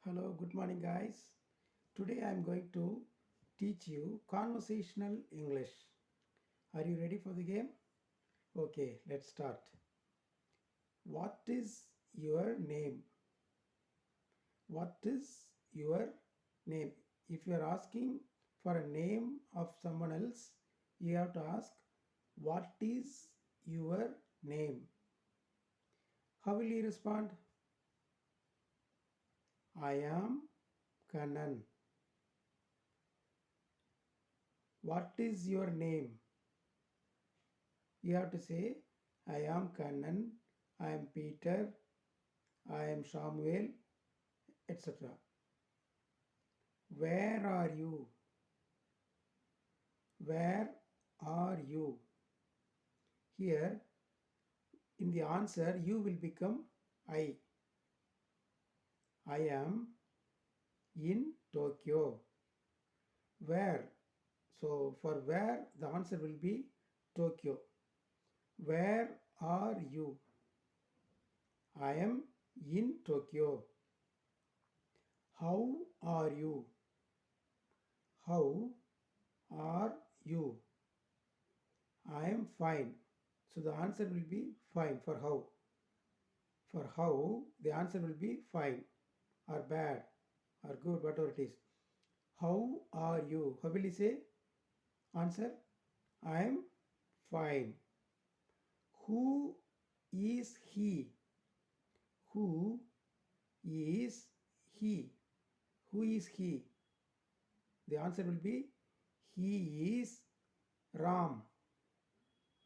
Hello, good morning, guys. Today I am going to teach you conversational English. Are you ready for the game? Okay, let's start. What is your name? What is your name? If you are asking for a name of someone else, you have to ask, what is your name? How will you respond? I am Kannan. What is your name? You have to say, I am Kannan, I am Peter, I am Samuel, etc. Where are you? Where are you? Here, in the answer, you will become I. I am in Tokyo. Where? So, for where, the answer will be Tokyo. Where are you? I am in Tokyo. How are you? How are you? I am fine. So the answer will be fine for how. For how, the answer will be fine or bad or good, whatever it is. How are you? How will you say? Answer, I am fine. Who is he? Who is he? Who is he? The answer will be he is Ram.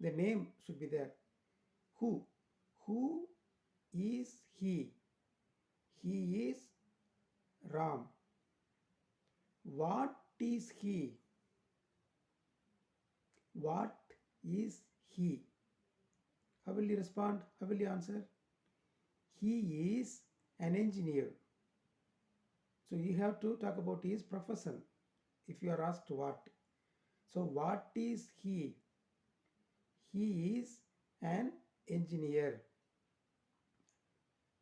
The name should be there. Who? Who is he? He is Ram. What is he? What is he? How will you respond? How will you answer? He is an engineer. So you have to talk about his profession if you are asked what. So what is he? He is an engineer.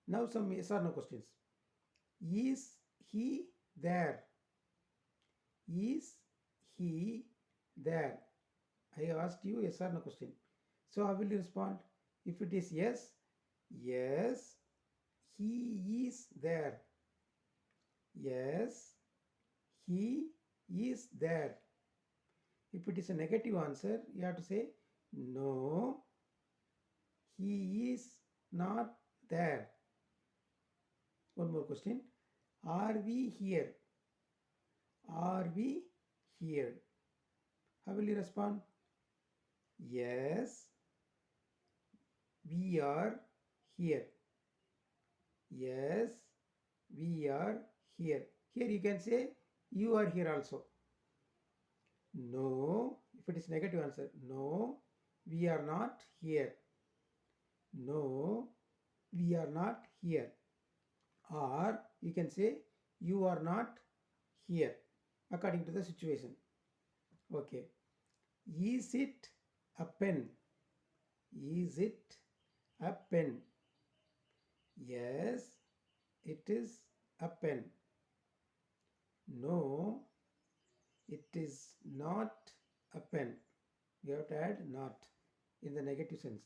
Now some yes or no questions. Is he there? Is he there? I asked you yes or no question. So how will you respond? If it is yes, yes, he is there. Yes, he is there. If it is a negative answer, you have to say no, he is not there. One more question. Are we here? Are we here? How will you respond? Yes, we are here. Yes, we are here. Here you can say you are here also. No, if it is negative answer, no, we are not here. No, we are not here. Or you can say you are not here according to the situation. Okay. Is it a pen? Is it a pen? Yes, it is a pen. No, it is not a pen. You have to add not in the negative sense.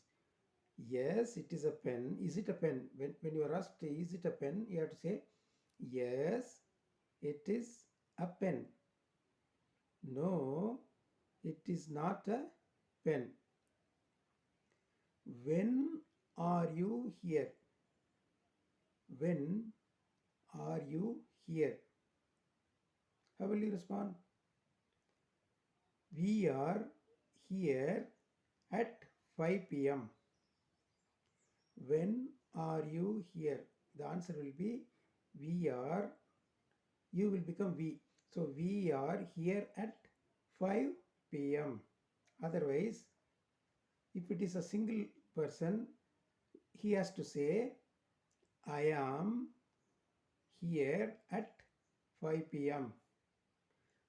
Yes, it is a pen. Is it a pen? When you are asked, is it a pen? You have to say, yes, it is a pen. No, it is not a pen. When are you here? When are you here? How will you respond? We are here at 5 p.m. When are you here? The answer will be we are, you will become we. So we are here at 5 p.m. Otherwise, if it is a single person, he has to say, I am here at 5 p.m.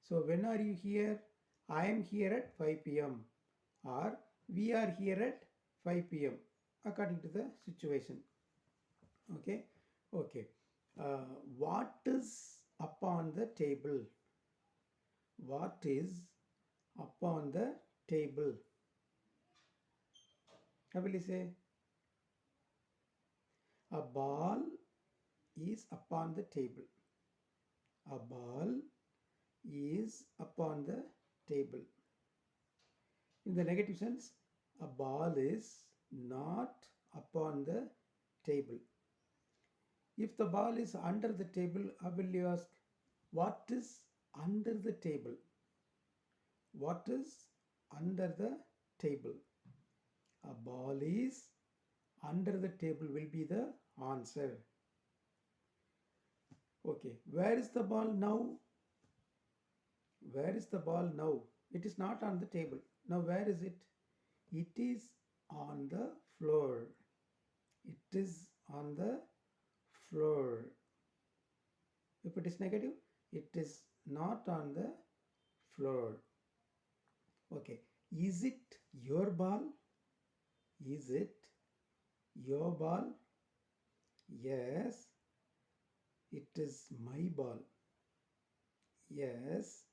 So when are you here? I am here at 5 p.m. or we are here at 5 p.m. according to the situation. Okay. What is upon the table? What is upon the table? How will you say? A ball is upon the table. A ball is upon the table. In the negative sense, a ball is not upon the table. If the ball is under the table, how will you ask? What is under the table? What is under the table? A ball is under the table will be the answer. Okay, where is the ball now? Where is the ball now? It is not on the table. Now, where is it? It is on the floor. It is on the floor. If it is negative, it is not on the floor. Okay. Is it your ball? Is it your ball? Yes, it is my ball. Yes,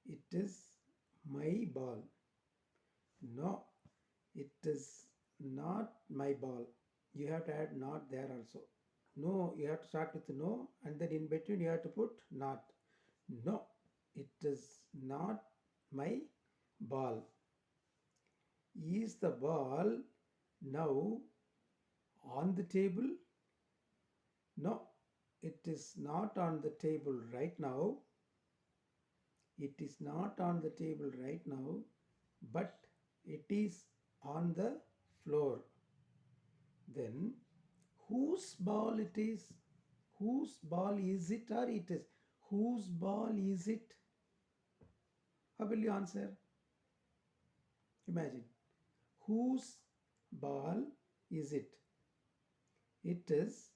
it is my ball. No, it is not my ball. You have to add not there also. No, you have to start with no and then in between you have to put not. No, it is not my ball. Is the ball now on the table? No, it is not on the table right now. It is not on the table right now, but it is on the floor. Then, whose ball it is? Whose ball is it or it is? Whose ball is it? How will you answer? Imagine. Whose ball is it? It is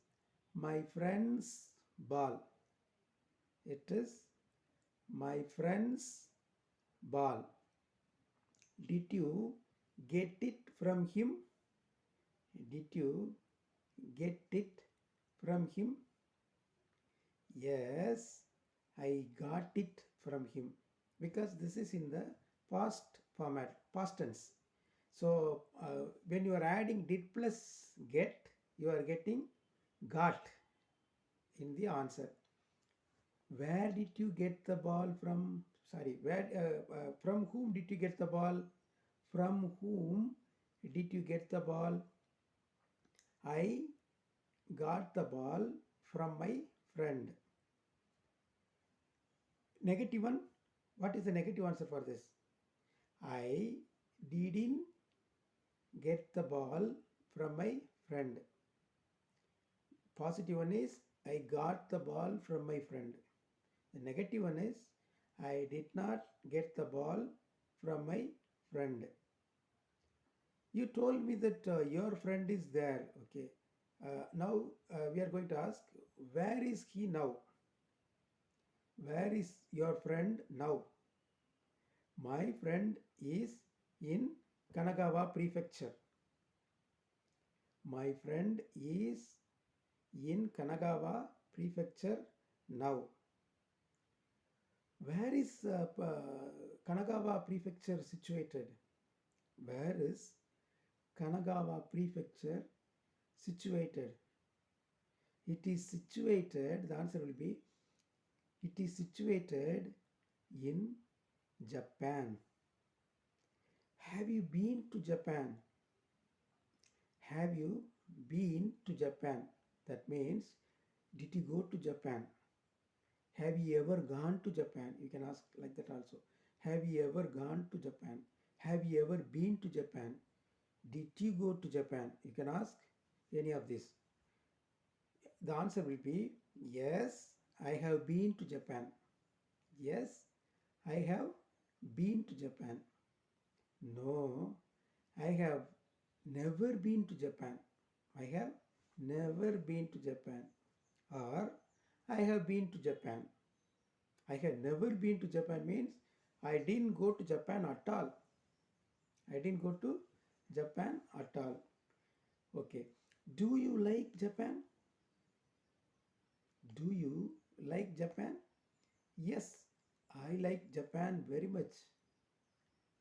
my friend's ball. It is my friend's ball. Did you get it from him? Did you get it from him? Yes, I got it from him. Because this is in the past format, past tense. So when you are adding did plus get, you are getting got in the answer. Where did you get the ball from? Sorry, from whom did you get the ball? From whom did you get the ball? I got the ball from my friend. Negative one. What is the negative answer for this? I didn't get the ball from my friend. Positive one is I got the ball from my friend. The negative one is I did not get the ball from my friend. You told me that your friend is there. Okay. Now we are going to ask, where is he now? Where is your friend now? My friend is in Kanagawa Prefecture. My friend is in Kanagawa Prefecture now. Where is Kanagawa Prefecture situated? Where is Kanagawa Prefecture situated? It is situated, the answer will be, it is situated in Japan. Have you been to Japan? Have you been to Japan? That means, did you go to Japan? Have you ever gone to Japan? You can ask like that also. Have you ever gone to Japan? Have you ever been to Japan? Did you go to Japan? You can ask any of this. The answer will be yes, I have been to Japan. Yes, I have been to Japan. No, I have never been to Japan. I have never been to Japan. Or I have been to Japan. I have never been to Japan means I didn't go to Japan at all. I didn't go to Japan at all. Okay. Do you like Japan? Do you like Japan? Yes, I like Japan very much.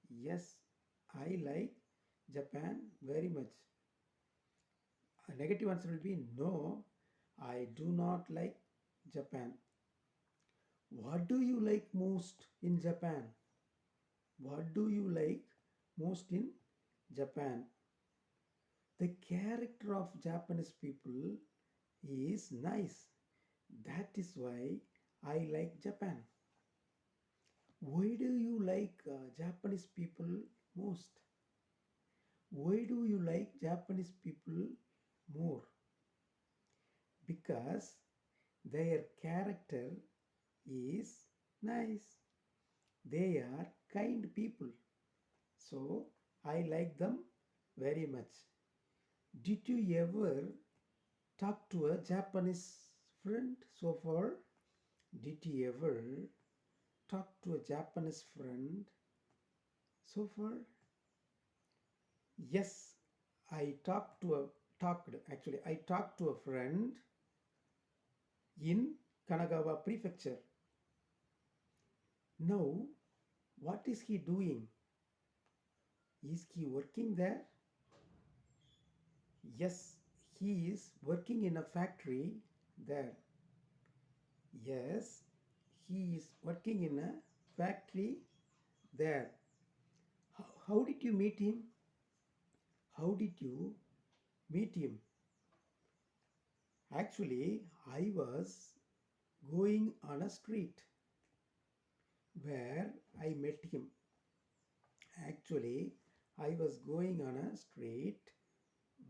Yes, I like Japan very much. A negative answer will be no, I do not like Japan. What do you like most in Japan? What do you like most in Japan? The character of Japanese people is nice. That is why I like Japan. Why do you like Japanese people most? Why do you like Japanese people more? Because their character is nice. They are kind people. So I like them very much. Did you ever talk to a Japanese friend so far? Did you ever talk to a Japanese friend so far? Yes, I talked to a friend in Kanagawa prefecture. Now, what is he doing? Is he working there? Yes, he is working in a factory there. Yes, he is working in a factory there. How did you meet him? How did you meet him? Actually, I was going on a street where I met him. Actually, I was going on a street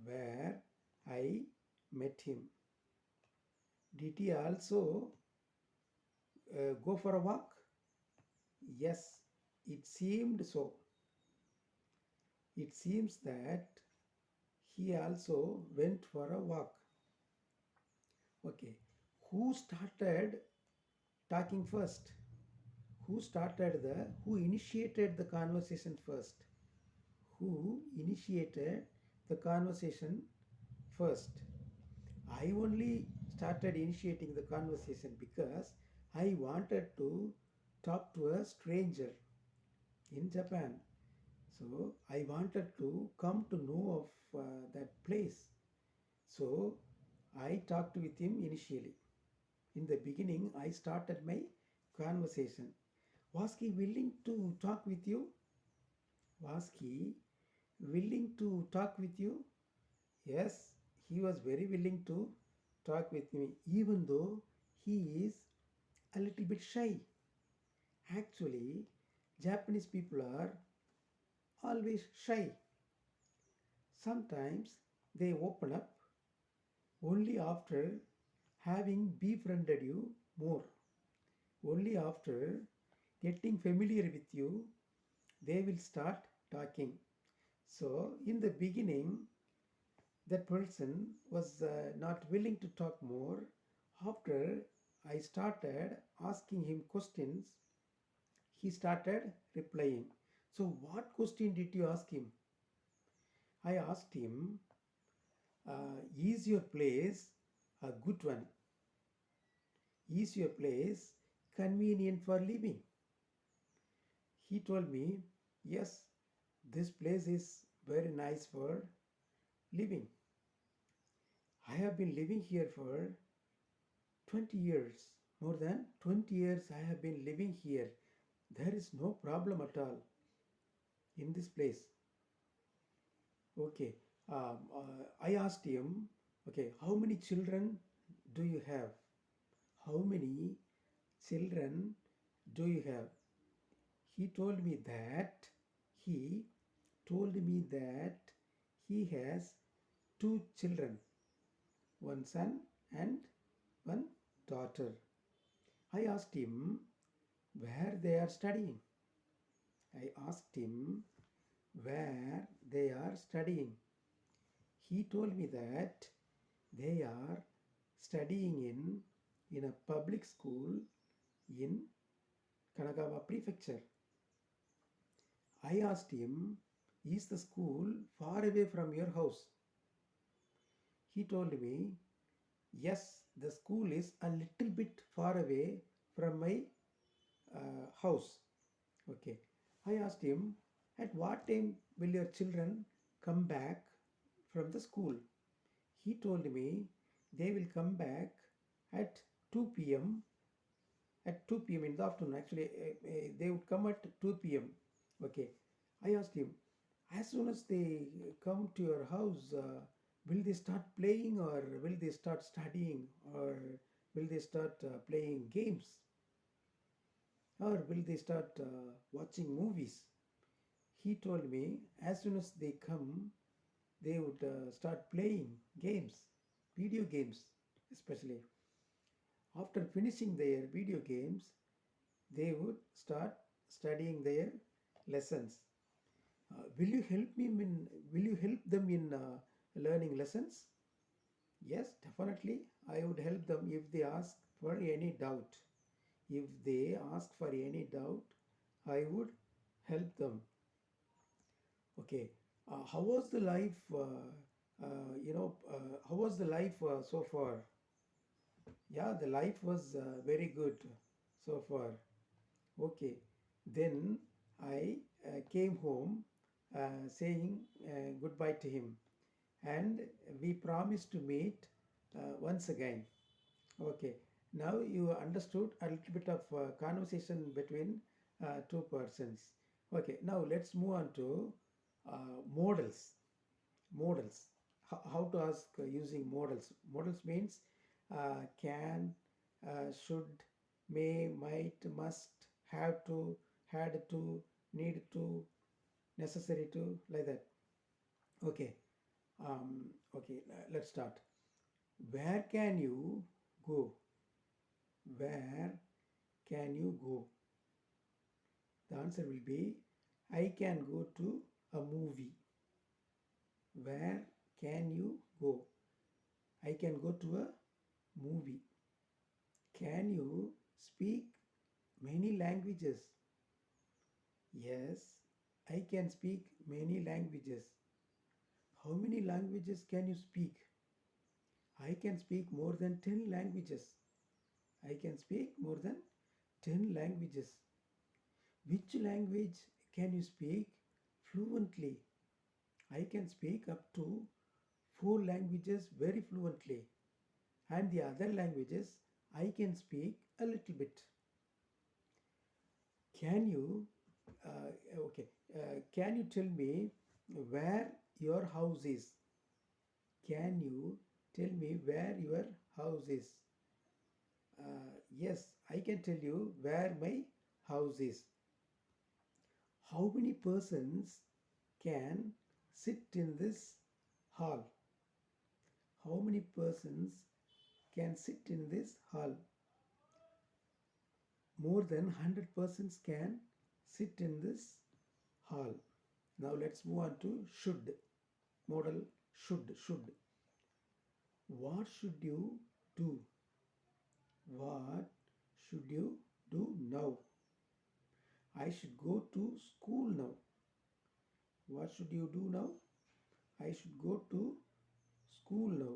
where I met him. Did he also go for a walk? Yes, it seemed so. It seems that he also went for a walk. Okay, who started talking first? Who initiated the conversation first? Who initiated the conversation first? I only started initiating the conversation because I wanted to talk to a stranger in Japan. So I wanted to come to know of that place. So I talked with him initially. In the beginning, I started my conversation. Was he willing to talk with you? Was he willing to talk with you? Yes, he was very willing to talk with me, even though he is a little bit shy. Actually, Japanese people are always shy. Sometimes they open up only after having befriended you more. Only after getting familiar with you, they will start talking. So, in the beginning, that person was not willing to talk more. After I started asking him questions, he started replying. So, what question did you ask him? I asked him, is your place a good one? Is your place convenient for living? He told me, yes, this place is very nice for living. I have been living here for 20 years. More than 20 years I have been living here. There is no problem at all in this place. Okay. I asked him, okay, how many children do you have? How many children do you have? He told me that he told me that he has two children, one son and one daughter. I asked him where they are studying. I asked him where they are studying. He told me that they are studying in a public school in Kanagawa prefecture. I asked him, is the school far away from your house? He told me, yes, the school is a little bit far away from my house. Okay. I asked him, at what time will your children come back from the school? He told me they will come back at 2 p.m. At 2 p.m. in the afternoon. Actually, they would come at 2 p.m. Okay. I asked him, as soon as they come to your house, will they start playing or will they start studying or will they start playing games or will they start watching movies? He told me as soon as they come, they would start playing games, video games especially. After finishing their video games, they would start studying their lessons. Will you help me in? Will you help them in learning lessons? Yes, definitely. I would help them if they ask for any doubt. If they ask for any doubt, I would help them. Okay. How was the life? How was the life so far? Yeah, the life was very good so far. Okay. Then I came home saying goodbye to him, and we promised to meet once again. Okay. Now you understood a little bit of conversation between two persons. Okay. Now let's move on to models. Models. How to ask using models? Models means can, should, may, might, must, have to, had to, need to, necessary to, like that. Okay. Okay. Let's start. Where can you go? Where can you go? The answer will be I can go to a movie. Where can you go? I can go to a movie. Can you speak many languages? Yes, I can speak many languages. How many languages can you speak? I can speak more than 10 languages. I can speak more than 10 languages. Which language can you speak fluently? I can speak up to 4 languages very fluently, and the other languages I can speak a little bit. Can you, can you tell me where your house is? Can you tell me where your house is? Yes, I can tell you where my house is. How many persons can sit in this hall? How many persons can sit in this hall? More than 100 persons can sit in this hall. Now let's move on to should. Modal should. Should. What should you do? What should you do now? I should go to school now. What should you do now? I should go to school now.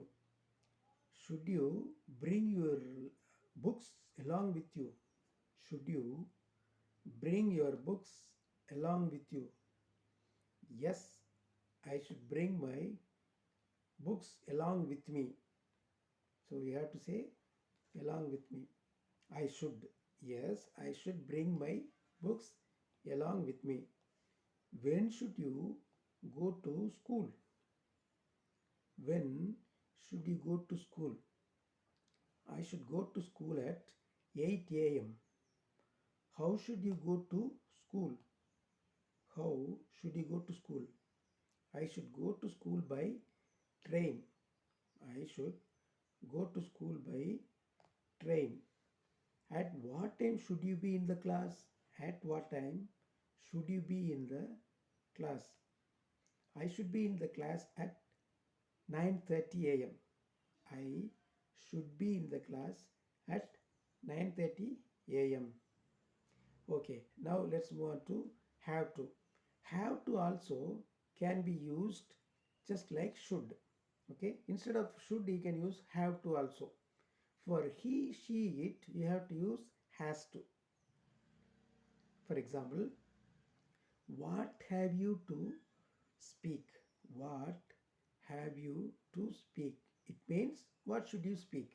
Should you bring your books along with you? Should you bring your books along with you? Yes, I should bring my books along with me. So we have to say along with me. I should. Yes, I should bring my books along with me. When should you go to school? When should you go to school? I should go to school at 8 a.m. How should you go to school? How should you go to school? I should go to school by train. I should go to school by train. At what time should you be in the class? At what time should you be in the class? I should be in the class at 9:30 a.m. I should be in the class at 9:30 a.m. Okay, now let's move on to have to. Have to also can be used just like should. Okay, instead of should, you can use have to also. For he, she, it, you have to use has to. For example, what have you to speak? What have you to speak? It means what should you speak?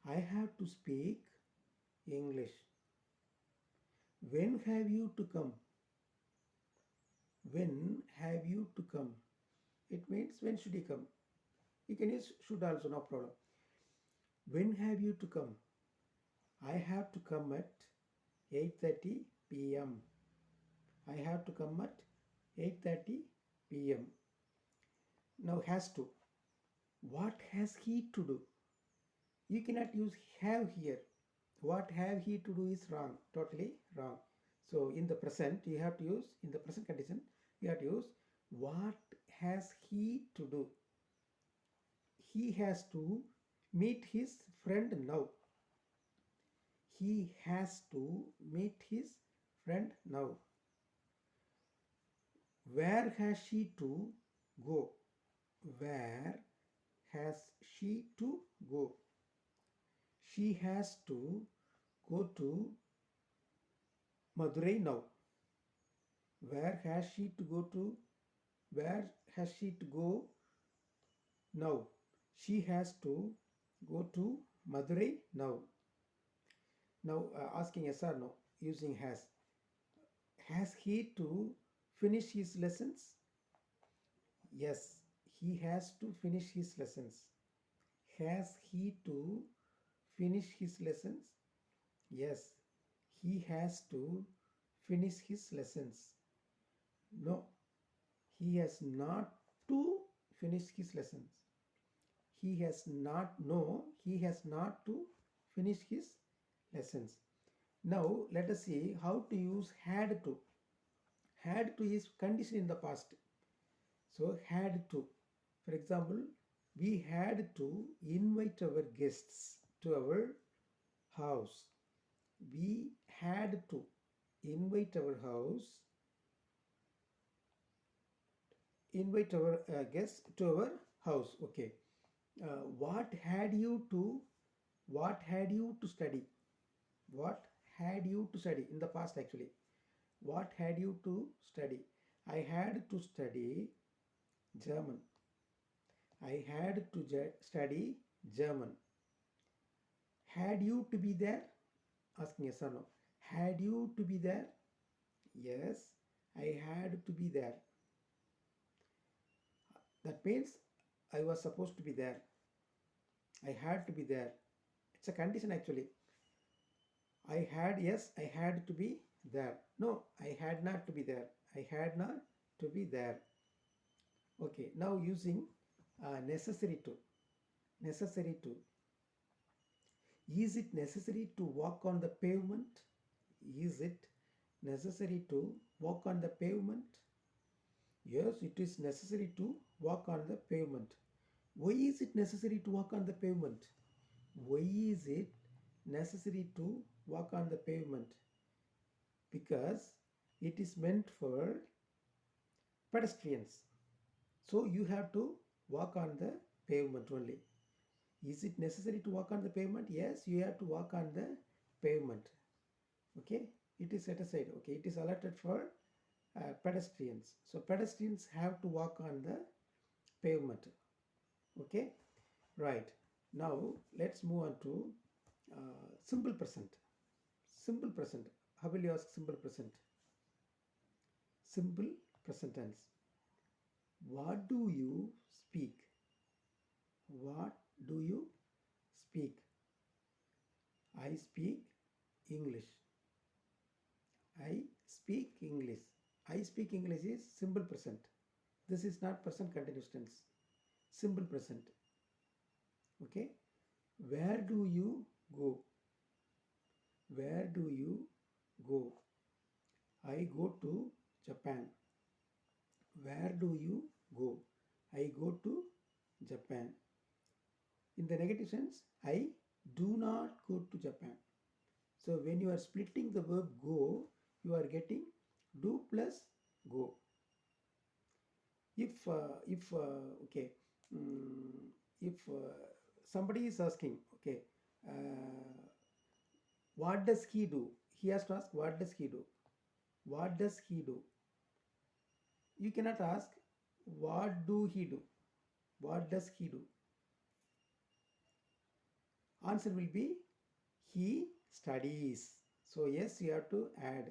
I have to speak English. When have you to come? When have you to come? It means when should you come? You can use should also, no problem. When have you to come? I have to come at 8:30 p.m. I have to come at 8:30 p.m. Now has to. What has he to do? You cannot use have here. What have he to do is wrong, totally wrong. So in the present, you have to use, in the present condition, you have to use what has he to do. He has to meet his friend now. He has to meet his friend now. Where has she to go? Where has she to go? She has to go to Madurai now. Where has she to go to? Where has she to go now? She has to go to Madurai now. Now asking yes or no using has. Has he to finish his lessons? Yes, he has to finish his lessons. Has he to finish his lessons? Yes, he has to finish his lessons. No, he has not to finish his lessons. He has not, no, he has not to finish his lessons. Now let us see how to use had to. Had to is condition in the past. So had to. For example, we had to invite our guests to our house. We had to invite our guests to our house. Okay. What had you to study? What had you to study in the past actually? What had you to study? I had to study German. I had to study German. Had you to be there? Asking yes or no. Had you to be there? Yes, I had to be there. That means I was supposed to be there. I had to be there. It's a condition actually. I had, yes, I had to be there. No, I had not to be there. I had not to be there. Okay, now using necessary to. Necessary to. Is it necessary to walk on the pavement? Is it necessary to walk on the pavement? Yes, it is necessary to walk on the pavement. Why is it necessary to walk on the pavement? Why is it necessary to walk on the pavement? Because it is meant for pedestrians. So you have to walk on the pavement only. Is it necessary to walk on the pavement? Yes, you have to walk on the pavement. Okay, it is set aside. Okay, it is allotted for pedestrians. So pedestrians have to walk on the pavement. Okay, right. Now let's move on to simple present. Simple present. How will you ask simple present? Simple present tense. What do you speak? What do you speak? I speak English. I speak English. I speak English is simple present. This is not present continuous tense. Simple present. Okay. Where do you go? Where do you go? I go to Japan. Where do you go? I go to Japan. In the negative sense, I do not go to Japan. So when you are splitting the verb go, you are getting do plus go. If okay, if somebody is asking, okay, what does he do? He has to ask, what does he do? What does he do? You cannot ask, what do he do? What does he do? Answer will be, he studies. So yes, you have to add.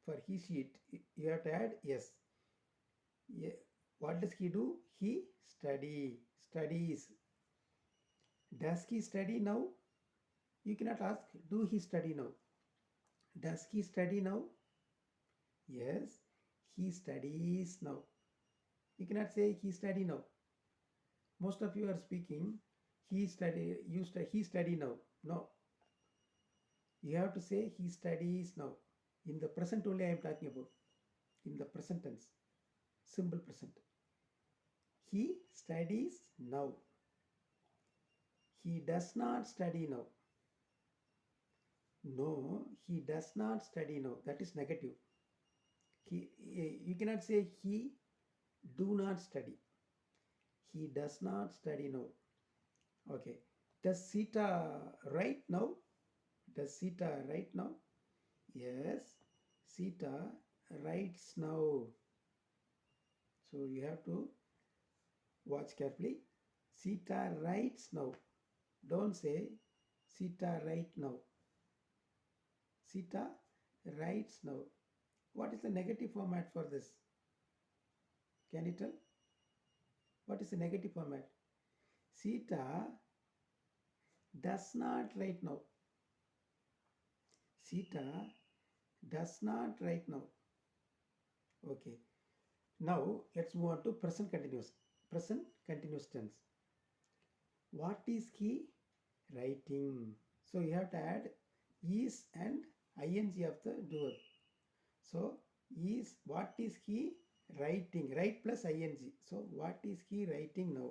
For he, she, you have to add yes. Yeah. What does he do? He studies. Does he study now? You cannot ask, do he study now? Does he study now? Yes, he studies now. You cannot say he study now. Most of you are speaking, he study now. No, you have to say he studies now. In the present only I am talking about. In the present tense, simple present. He studies now. He does not study now. No, he does not study now. That is negative. You cannot say he do not study. He does not study now. Okay. Does Sita write now? Does Sita write now? Yes. Sita writes now. So you have to watch carefully. Sita writes now. Don't say Sita write now. Sita writes now. What is the negative format for this? Can you tell? What is the negative format? Sita does not write now. Sita does not write now. Okay. Now let's move on to present continuous. Present continuous tense. What is he writing? So you have to add is and ing of the doer. So what is he writing? Write plus ing. So what is he writing now?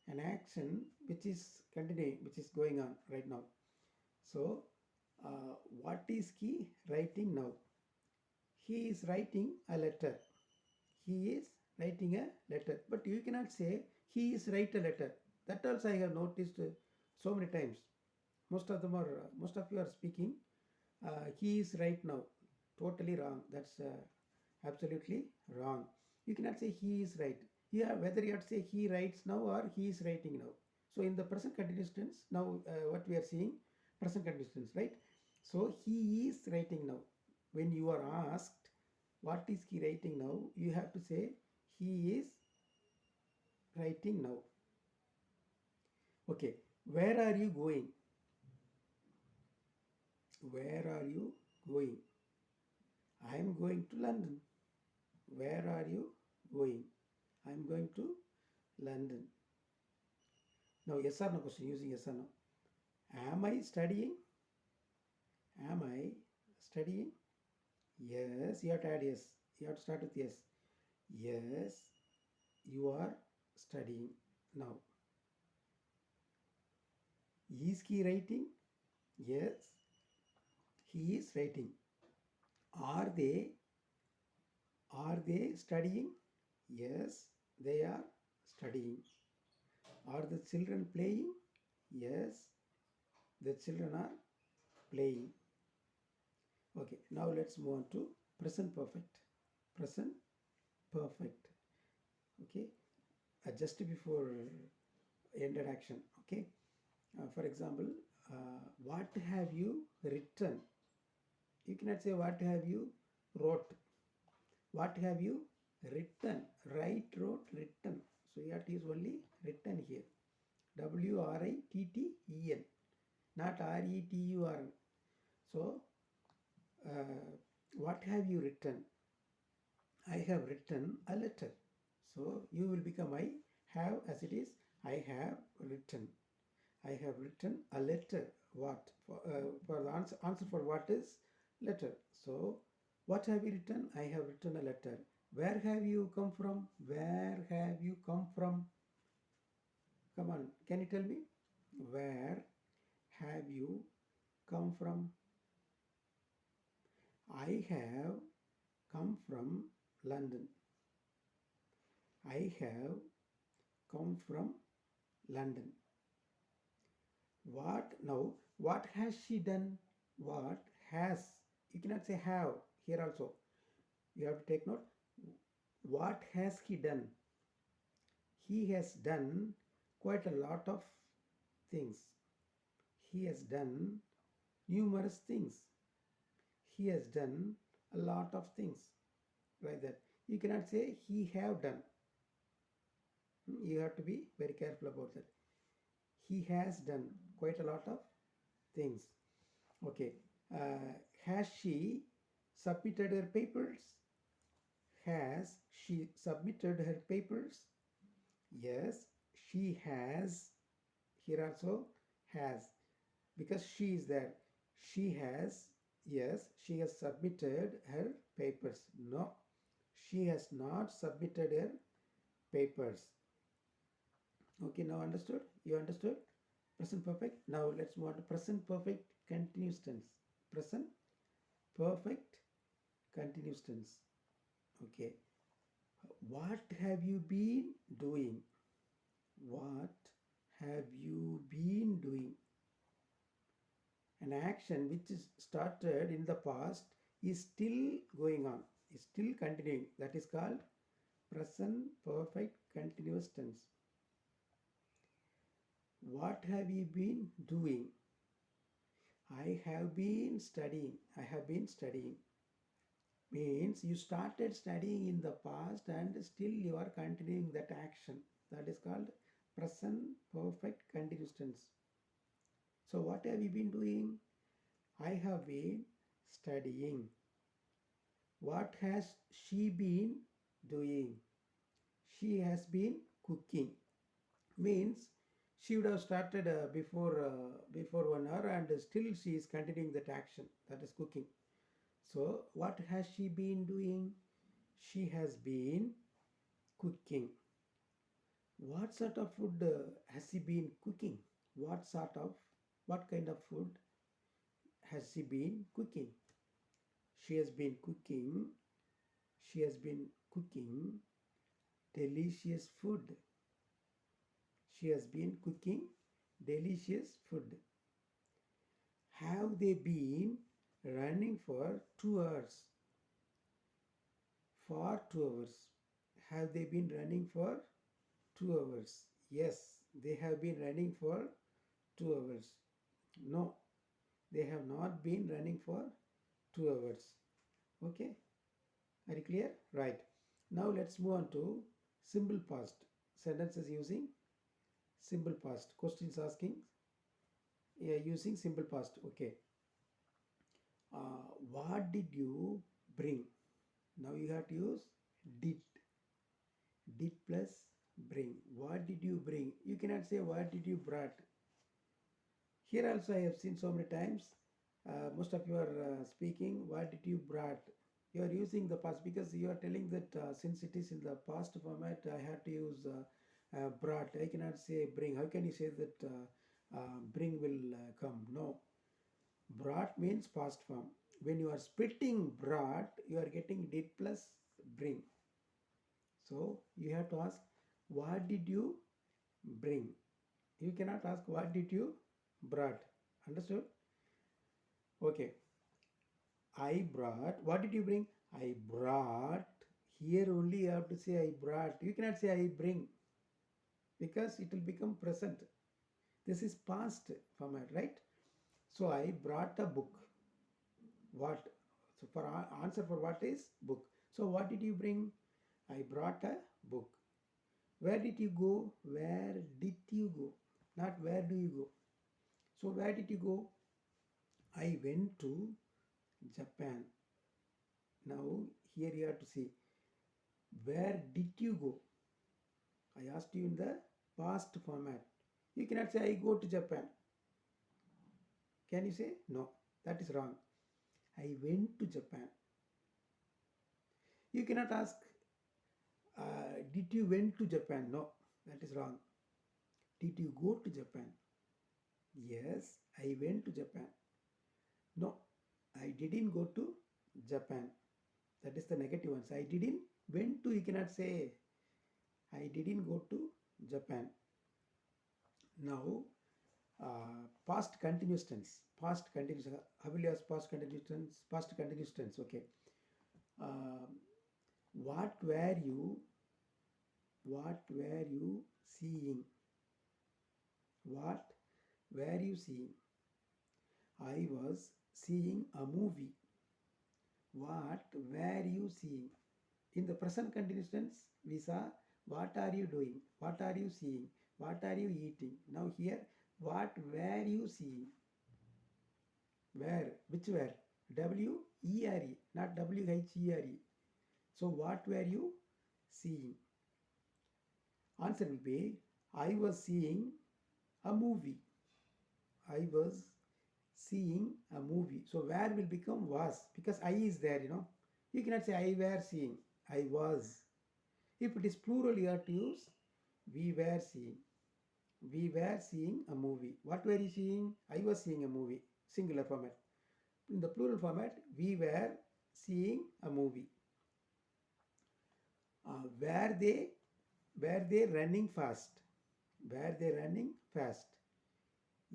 An action which is continuing, which is going on right now. So what is he writing now? He is writing a letter. He is writing a letter. But you cannot say he is write a letter. That also I have noticed so many times. Most of you are speaking. He is right now. Totally wrong. That's absolutely wrong. You cannot say he is right. Yeah, whether you have to say he writes now or he is writing now. So in the present continuous tense, now what we are seeing, present continuous tense, right? So he is writing now. When you are asked, what is he writing now? You have to say he is writing now. Okay, where are you going? Where are you going? I am going to London. Where are you going? I am going to London. Now, yes or no question, using yes or no. Am I studying? Am I studying? Yes, you have to add yes. You have to start with yes. Yes, you are studying now. Is he writing? Yes, he is writing. Are they studying? Yes, they are studying. Are the children playing? Yes, the children are playing. Okay, now let's move on to present perfect. Present perfect. Okay, just before ended action. Okay, for example, what have you written? You cannot say what have you wrote. What have you written? Write, wrote, written. So you have to use only written here. WRITTEN, not RETURN. So, what have you written? I have written a letter. So you will become I have as it is. I have written. I have written a letter. What? For the answer for what is letter. So what have you written? I have written a letter. Where have you come from? Where have you come from? Come on, can you tell me? Where have you come from? I have come from London. I have come from London. What now? What has she done? What has? You cannot say have here also. You have to take note. What has he done? He has done quite a lot of things. He has done numerous things. He has done a lot of things. Like that. You cannot say he have done. You have to be very careful about that. He has done quite a lot of things. Okay. Has she submitted her papers? Has she submitted her papers? Yes, she has. Here also has, because she is there. She has, yes, she has submitted her papers. No, she has not submitted her papers. Okay, now understood? You understood? Present perfect. Now let's move on to present perfect continuous tense. Present perfect continuous tense. Okay. What have you been doing? What have you been doing? An action which is started in the past is still going on, is still continuing. That is called present perfect continuous tense. What have you been doing? I have been studying. I have been studying. Means you started studying in the past and still you are continuing that action. That is called present perfect continuous tense. So what have you been doing? I have been studying. What has she been doing? She has been cooking. Means she would have started before 1 hour and still she is continuing that action. That is cooking. So what has she been doing? She has been cooking. What sort of food has she been cooking? What kind of food has she been cooking? She has been cooking. She has been cooking delicious food. She has been cooking delicious food. Have they been running for 2 hours? For 2 hours. Have they been running for 2 hours? Yes, they have been running for 2 hours. No, they have not been running for 2 hours. Okay, are you clear? Right. Now let's move on to simple past. Sentences using simple past. Questions asking using simple past. Okay. What did you bring? Now you have to use did. Did plus bring. What did you bring? You cannot say what did you brought. Here also I have seen so many times. Most of you are speaking. What did you brought? You are using the past because you are telling that since it is in the past format, I have to use brought. I cannot say bring. How can you say that bring will come? No. Brought means past form. When you are splitting brought, you are getting did plus bring. So you have to ask, what did you bring? You cannot ask, what did you brought? Understood? Okay. I brought. What did you bring? I brought. Here only you have to say I brought. You cannot say I bring because it will become present. This is past format, right? So I brought a book. What? So for answer for what is book. So what did you bring? I brought a book. Where did you go? Where did you go? Not where do you go. So where did you go? I went to Japan. Now here you have to see, where did you go? I asked you in the past format. You cannot say I go to Japan. Can you say? No, that is wrong. I went to Japan. You cannot ask, did you went to Japan? No, that is wrong. Did you go to Japan? Yes, I went to Japan. No, I didn't go to Japan. That is the negative ones. I didn't went to, you cannot say I didn't go to Japan. Now, past continuous tense. Past continuous. How will you ask past continuous tense? Past continuous tense. Okay. Uh, what were you? What were you seeing? What were you seeing? I was seeing a movie. What were you seeing? In the present continuous tense, we saw what are you doing? What are you seeing? What are you eating? Now here, what were you seeing? Where? Which where? W-E-R-E, not W-H-E-R-E. So what were you seeing? Answer will be, I was seeing a movie. I was seeing a movie. So where will become was because I is there. You cannot say I were seeing. I was. If it is plural, you have to use we were seeing. We were seeing a movie. What were you seeing? I was seeing a movie. Singular format. In the plural format, we were seeing a movie. Were they running fast? Were they running fast?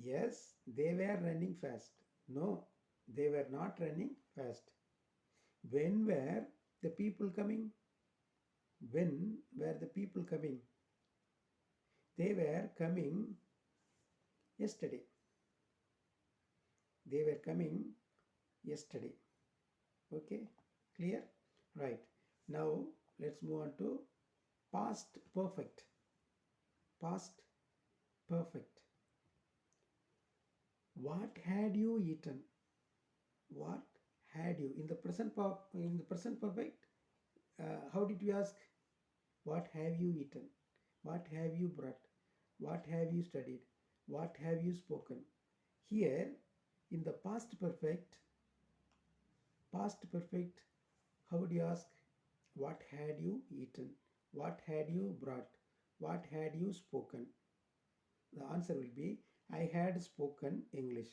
Yes, they were running fast. No, they were not running fast. When were the people coming? When were the people coming? They were coming yesterday. They were coming yesterday. Okay, clear? Right. Now let's move on to past perfect. Past perfect. What had you eaten? What had you? In the present perfect, how did we ask? What have you eaten? What have you brought? What have you studied? What have you spoken? Here, in the past perfect, how would you ask? What had you eaten? What had you brought? What had you spoken? The answer will be I had spoken English.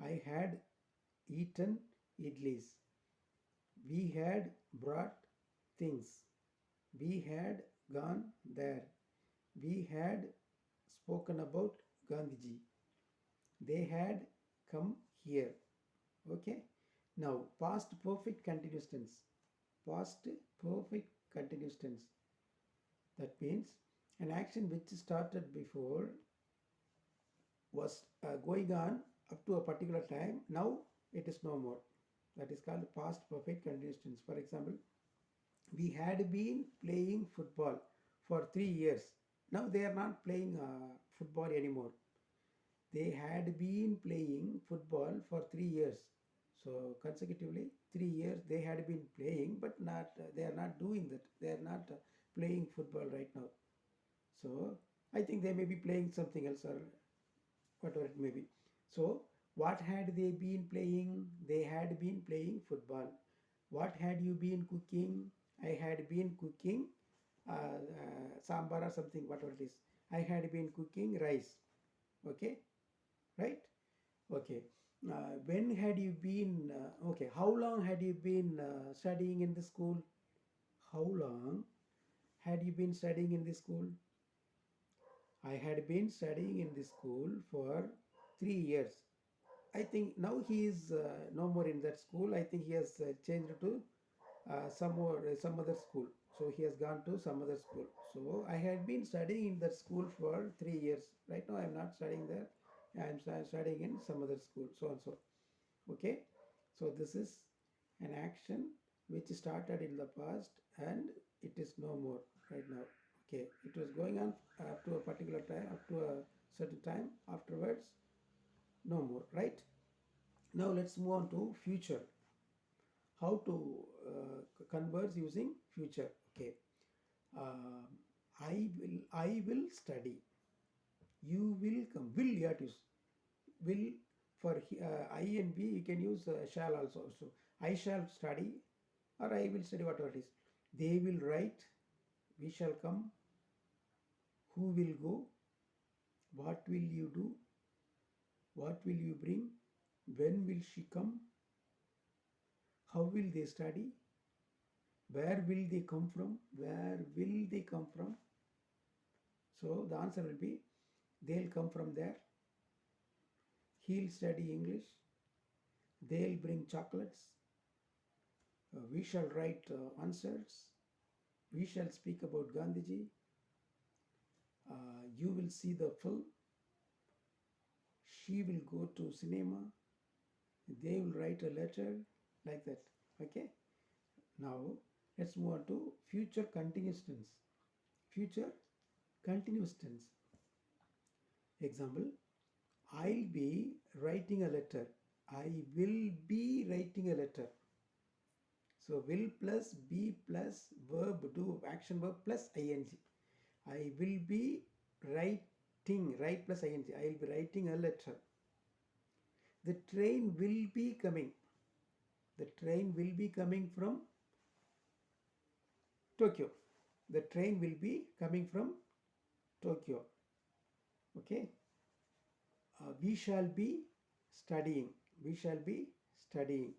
I had eaten idlis. We had brought things. We had gone there. We had spoken about Gandhiji. They had come here. Okay. Now, past perfect continuous tense. Past perfect continuous tense. That means an action which started before was going on up to a particular time. Now it is no more. That is called past perfect continuous tense. For example, we had been playing football for 3 years. Now they are not playing football anymore. They had been playing football for 3 years. So consecutively, 3 years they had been playing, but not they are not doing that. They are not playing football right now. So I think they may be playing something else or whatever it may be. So what had they been playing? They had been playing football. What had you been cooking? I had been cooking sambar or something, whatever it is. I had been cooking rice. Okay, right? Okay. When had you been? Okay, how long had you been studying in the school? How long had you been studying in the school? I had been studying in the school for 3 years. I think now he is no more in that school. I think he has changed to some other school. So he has gone to some other school. So I had been studying in that school for 3 years. Right now I am not studying there. I am studying in some other school. So and so. Okay. So this is an action which started in the past and it is no more right now. Okay. It was going on up to a particular time, up to a certain time. Afterwards, no more. Right. Now let's move on to future. How to converse using future. Okay. Uh, I will study. You will come. Will you have to use will for I and B. You can use shall also. So I shall study or I will study whatever it is. They will write. We shall come. Who will go? What will you do? What will you bring? When will she come? How will they study? Where will they come from? Where will they come from? So the answer will be They'll come from there. He'll study English. They'll bring chocolates. We shall write answers. We shall speak about Gandhiji. You will see the film. She will go to cinema. They will write a letter, like that. Okay. Now let's move on to future continuous tense. Future continuous tense. Example: I'll be writing a letter. I will be writing a letter. So will plus be plus verb do action verb plus ing. I will be writing, write plus ing. I will be writing a letter. The train will be coming. The train will be coming from Tokyo. The train will be coming from Tokyo. Okay. We shall be studying. We shall be studying.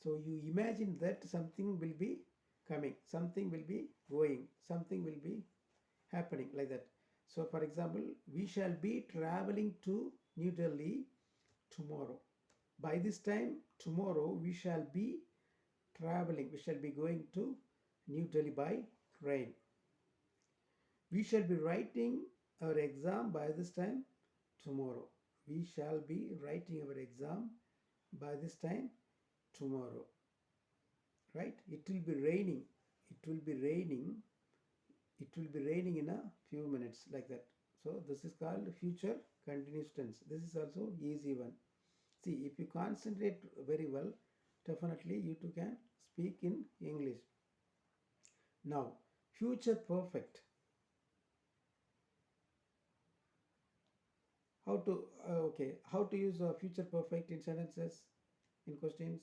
So you imagine that something will be coming, something will be going, something will be happening, like that. So for example, we shall be traveling to New Delhi tomorrow. By this time tomorrow we shall be traveling, we shall be going to New Delhi by train. We shall be writing our exam by this time tomorrow. We shall be writing our exam by this time tomorrow. Right? It will be raining. It will be raining. It will be raining in a few minutes, like that. So this is called future continuous tense. This is also easy one. See, if you concentrate very well, definitely you too can speak in English. Now, future perfect. How to use future perfect in sentences, in questions?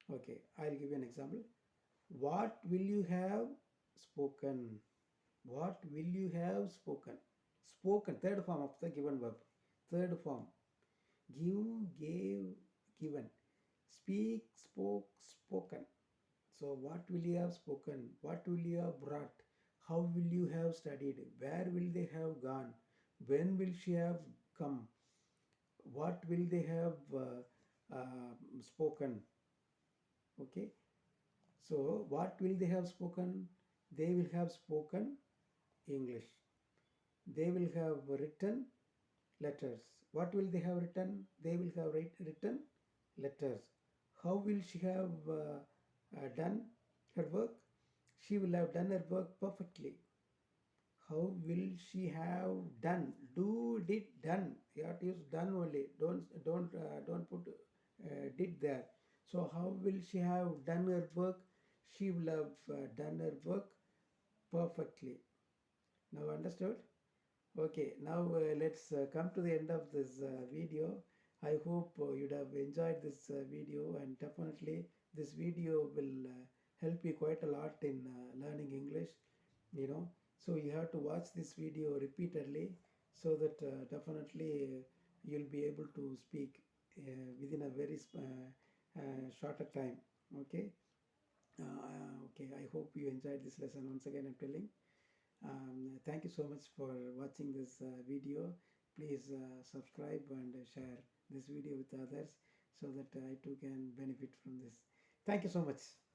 Okay, I'll give you an example. What will you have spoken? What will you have spoken? Spoken, third form of the given verb. Third form. Give, gave, given. Speak, spoke, spoken. So what will you have spoken? What will you have brought? How will you have studied? Where will they have gone? When will she have come? What will they have spoken? Okay. So what will they have spoken? They will have spoken English. They will have written letters. What will they have written? They will have written letters. How will she have done her work? She will have done her work perfectly. How will she have done? Do, did, done. You have to use done only. Don't put did there. So how will she have done her work? She will have done her work perfectly. Now understood? Okay, now let's come to the end of this video. I hope you'd have enjoyed this video, and definitely this video will help you quite a lot in learning English, you know. So you have to watch this video repeatedly so that definitely you'll be able to speak within a very shorter time. Okay. Okay, I hope you enjoyed this lesson. Once again, I'm telling. Thank you so much for watching this video. Please subscribe and share this video with others so that I too can benefit from this. Thank you so much.